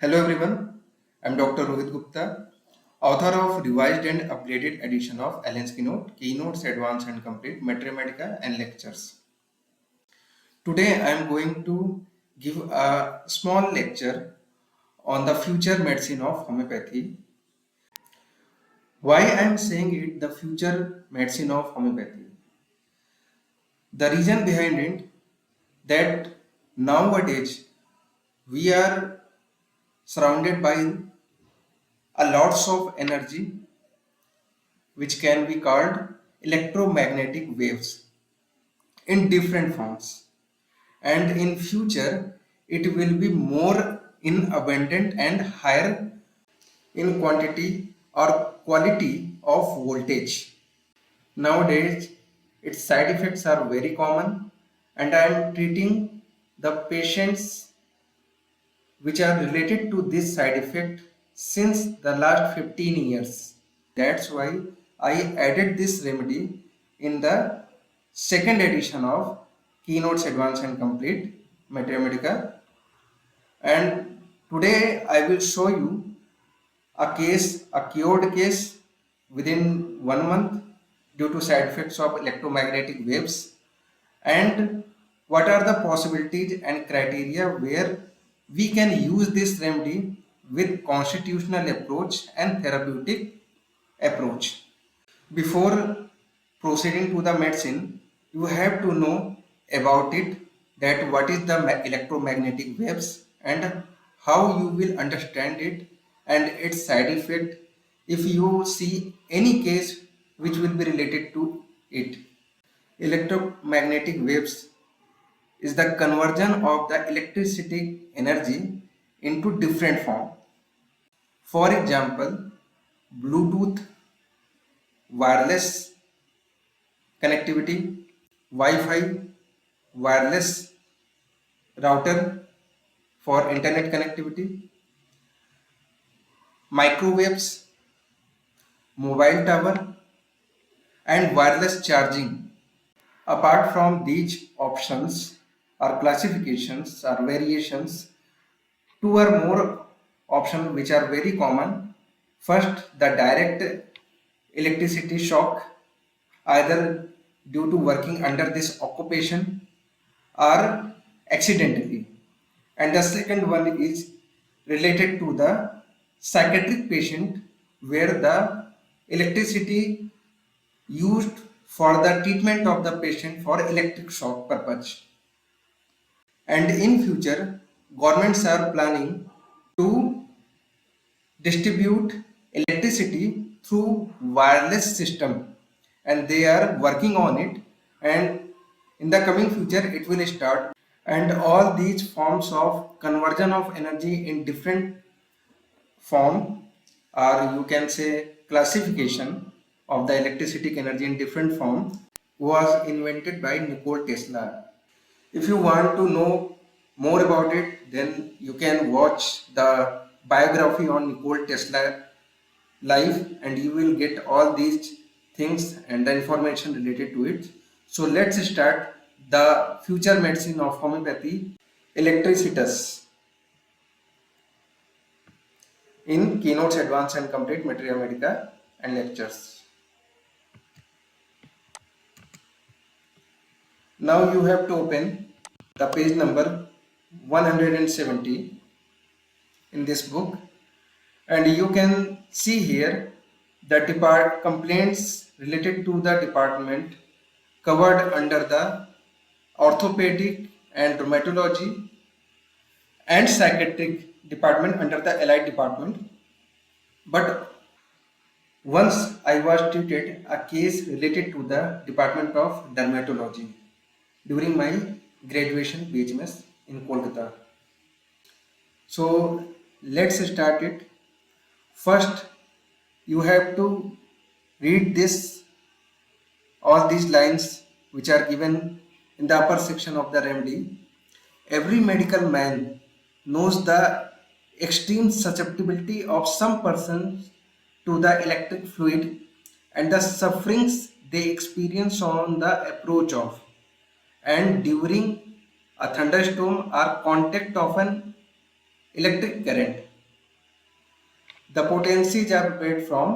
Hello everyone, I'm Dr. Rohit Gupta, author of revised and upgraded edition of Allen's Keynotes Advanced and Complete, Mathematical and Lectures. Today I'm going to give a small lecture on the future medicine of homeopathy. Why I'm saying it the future medicine of homeopathy? The reason behind it that nowadays we are surrounded by a lots of energy which can be called electromagnetic waves in different forms, and in future it will be more in abundant and higher in quantity or quality of voltage. Nowadays its side effects are very common, and I am treating the patients which are related to this side effect since the last 15 years. That's why I added this remedy in the second edition of Keynotes Advanced and Complete Mathematical. And today I will show you a cured case within 1 month due to side effects of electromagnetic waves, and what are the possibilities and criteria where we can use this remedy with constitutional approach and therapeutic approach. Before proceeding to the medicine, you have to know about it, that what is the electromagnetic waves and how you will understand it and its side effect if you see any case which will be related to it. Electromagnetic waves is the conversion of the electricity energy into different form. For example, Bluetooth, wireless connectivity, Wi-Fi, wireless router for internet connectivity, microwaves, mobile tower, and wireless charging. Apart from these options or classifications or variations, two or more options which are very common. First, the direct electricity shock, either due to working under this occupation or accidentally. And the second one is related to the psychiatric patient, where the electricity used for the treatment of the patient for electric shock purpose. And in future, governments are planning to distribute electricity through wireless system, and they are working on it, and in the coming future it will start. And all these forms of conversion of energy in different form, or you can say classification of the electricity energy in different form, was invented by Nikola Tesla. If you want to know more about it, then you can watch the biography on Nikola Tesla life, and you will get all these things and the information related to it. So let's start the future medicine of homeopathy, Electricitus, in Keynotes Advanced and Complete Materia Medica and Lectures. Now you have to open the page number 170 in this book, and you can see here the complaints related to the department covered under the orthopedic and rheumatology and psychiatric department under the allied department. But once I was treated a case related to the department of dermatology during my graduation BHMS in Kolkata. So let's start it. First, you have to read this all these lines which are given in the upper section of the remedy. Every medical man knows the extreme susceptibility of some persons to the electric fluid and the sufferings they experience on the approach of and during a thunderstorm or contact of an electric current. The potencies are prepared from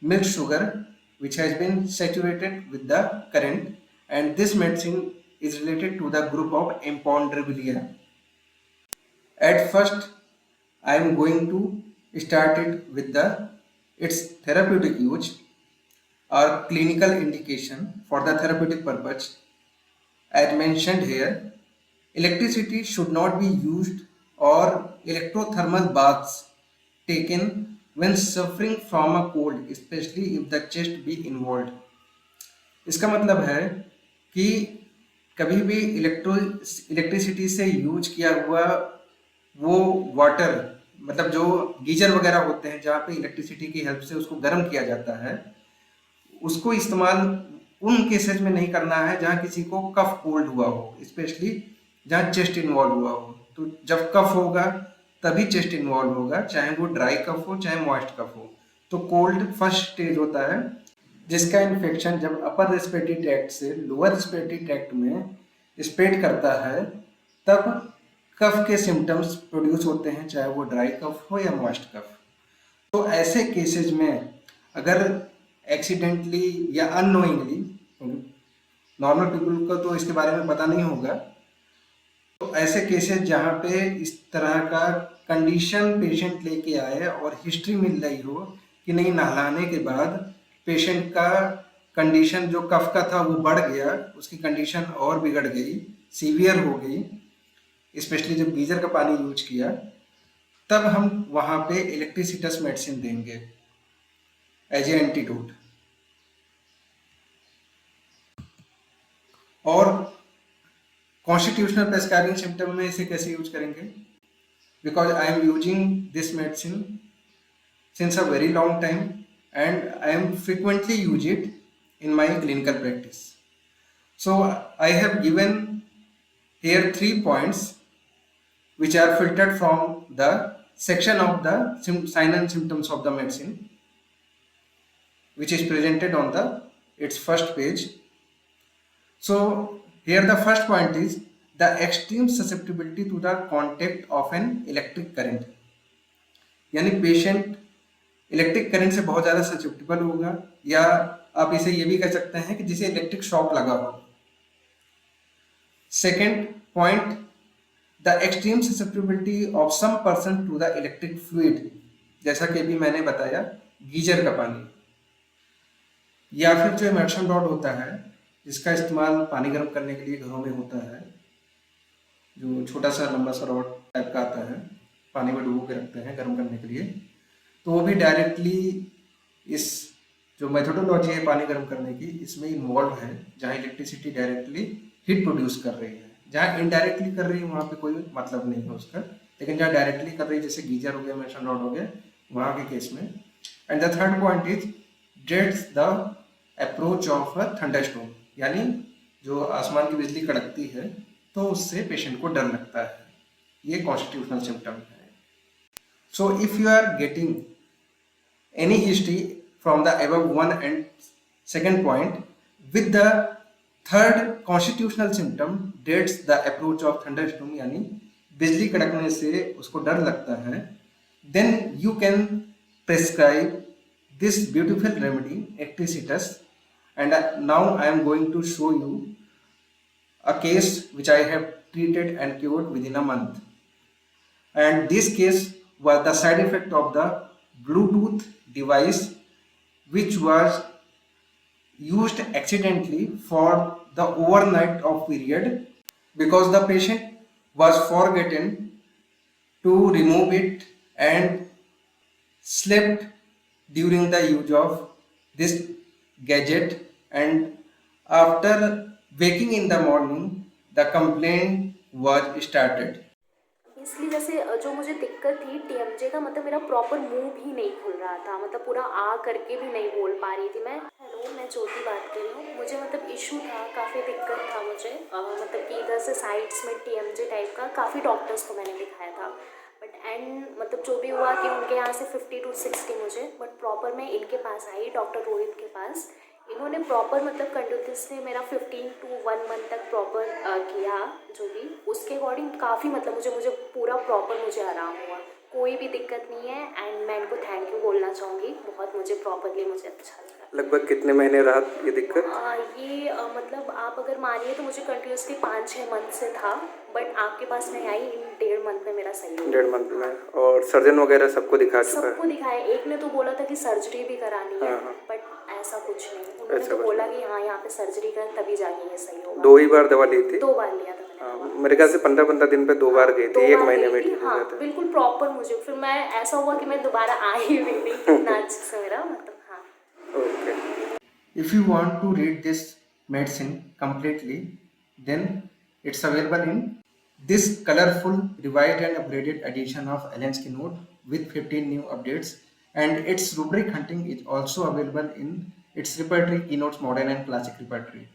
milk sugar which has been saturated with the current, and this medicine is related to the group of Imponderabilia. At first, I am going to start it with its therapeutic use or clinical indication for the therapeutic purpose. As mentioned here, electricity should not be used or electrothermal baths taken when suffering from a cold, especially if the chest be involved. इसका मतलब है कि कभी भी electricity से use किया हुआ वो वाटर, मतलब जो गीजर वगैरह होते हैं जहाँ पे इलेक्ट्रिसिटी की हेल्प से उसको गर्म किया जाता है, उसको इस्तेमाल उन केसेस में नहीं करना है जहाँ किसी को कफ कोल्ड हुआ हो, स्पेशली जहाँ चेस्ट इन्वॉल्व हुआ हो। तो जब कफ होगा तभी चेस्ट इन्वॉल्व होगा, चाहे वो ड्राई कफ हो चाहे मॉइस्ट कफ हो। तो कोल्ड फर्स्ट स्टेज होता है जिसका इन्फेक्शन जब अपर रेस्पिरेटरी ट्रैक्ट से लोअर रेस्पिरेटरी ट्रैक्ट में स्प्रेड करता है तब कफ के सिम्टम्स प्रोड्यूस होते हैं, चाहे वो ड्राई कफ हो या मॉइस्ट कफ। तो ऐसे केसेस में अगर एक्सीडेंटली या अननोइंगली, नॉर्मल पीपल को तो इसके बारे में पता नहीं होगा, तो ऐसे केसेस जहाँ पे इस तरह का कंडीशन पेशेंट लेके आए और हिस्ट्री मिल रही हो कि नहीं नहलाने के बाद पेशेंट का कंडीशन जो कफ का था वो बढ़ गया, उसकी कंडीशन और बिगड़ गई, सीवियर हो गई, स्पेशली जब गीजर का पानी यूज किया, तब हम वहाँ पे इलेक्ट्रिसिटस मेडिसिन देंगे एज ए एंटीडोट। और कॉन्स्टिट्यूशनल प्रेस्क्राइबिंग सिम्टम में इसे कैसे यूज करेंगे? Because I am using this medicine since a very long time and I am frequently use it in my clinical practice. So I have given here 3 points which are filtered from the section of the sign and symptoms of the medicine, which is presented on its first page. So here the first point is the extreme susceptibility to the contact of an electric current. यानी patient electric current से बहुत ज़्यादा susceptible होगा, या आप इसे ये भी कह सकते हैं कि जिसे इलेक्ट्रिक शॉक लगा हो। Second point, the extreme susceptibility of some person to the electric fluid, जैसा कि अभी मैंने बताया गीजर का पानी, या फिर जो इमर्शन रॉड होता है जिसका इस्तेमाल पानी गर्म करने के लिए घरों में होता है, जो छोटा सा लंबा सा रॉड टाइप का आता है, पानी में डुबो के रखते हैं गर्म करने के लिए, तो वो भी डायरेक्टली इस जो मेथोडोलॉजी है पानी गर्म करने की इसमें इन्वॉल्व है, जहाँ इलेक्ट्रिसिटी डायरेक्टली हीट प्रोड्यूस कर रही है। जहाँ इनडायरेक्टली कर रही है वहाँ पे कोई मतलब नहीं है उसका, लेकिन जहाँ डायरेक्टली कर रही है जैसे गीजर हो गया, इमर्शन रॉड हो गया, वहाँ के केस में। And the third point is dreads the approach of a thunderstorm, यानी जो आसमान की बिजली कड़कती है तो उससे पेशेंट को डर लगता है। ये कॉन्स्टिट्यूशनल सिम्टम है। So if you are getting any history from the above one and second point with the third constitutional symptom dreads the approach of thunderstorm, यानी बिजली कड़कने से उसको डर लगता है, then you can prescribe this beautiful remedy Electricitus. And now I am going to show you a case which I have treated and cured within a month, and this case was the side effect of the Bluetooth device which was used accidentally for the overnight of period, because the patient was forgotten to remove it and slept during the use of this gadget, and after waking in the morning the complaint was started. इसलिए जैसे जो मुझे दिक्कत थी TMJ का, मतलब मेरा proper मुंह भी नहीं खुल रहा था, मतलब पूरा आ करके भी नहीं बोल पा रही थी मैं। हेलो, मैं ज्योति बात कर रही हूँ। मुझे मतलब इशू था, काफ़ी दिक्कत था मुझे, मतलब कि इधर से साइड्स में टीएमजे टाइप का काफ़ी डॉक्टर्स को मैंने दिखाया था, बट एंड मतलब जो भी हुआ कि उनके यहाँ से 50 to 60 मुझे, बट प्रॉपर मैं इनके पास आई, डॉक्टर रोहित के पास। इन्होंने प्रॉपर मतलब कंटिन्यूसली मेरा 15 to 1 month तक प्रॉपर किया, जो भी उसके अकॉर्डिंग काफ़ी मतलब मुझे पूरा प्रॉपर मुझे आराम हुआ, कोई भी दिक्कत नहीं है एंड मैं इनको थैंक यू बोलना चाहूँगी, बहुत मुझे प्रॉपरली मुझे अच्छा लगा। लगभग कितने महीने रहा ये दिक्कत? मतलब आप अगर मानिए तो मुझे कंटिन्यूसली 5-6 मंथ से था, बट आपके पास मैं आई इन 1.5 मंथ में मेरा सही हो गया। 1.5 मंथ में? और सर्जन वगैरह सबको दिखा चुका है? सबको दिखाया, एक ने तो बोला था कि सर्जरी भी करानी है, हाँ, हाँ। बट ऐसा कुछ नहीं, उन्होंने ऐसा तो कुछ बोला कि हाँ यहाँ पे सर्जरी कर तभी जाके ये सही होगा। 2 ही बार दवा ली थी? 2 बार लिया था मैंने हाँ, दवा। मेरे ख्याल से 15-15 दिन पे 2 बार गई थी, 2 1 बार महीने गई में थी, ठीक हो हाँ जाता है। बिल्कुल प्रॉपर मुझे फिर मैं ऐसा हुआ कि मैं दोबारा आ ही भी नहीं इतना अच्छे से मेरा मतलब हाँ। Okay. If you want to read this medicine completely, then it's available in this colorful, revised and upgraded edition of Allen's Keynote with 15 new updates, and its rubric hunting is also available in its repertory Keynotes Modern and Classic repertory.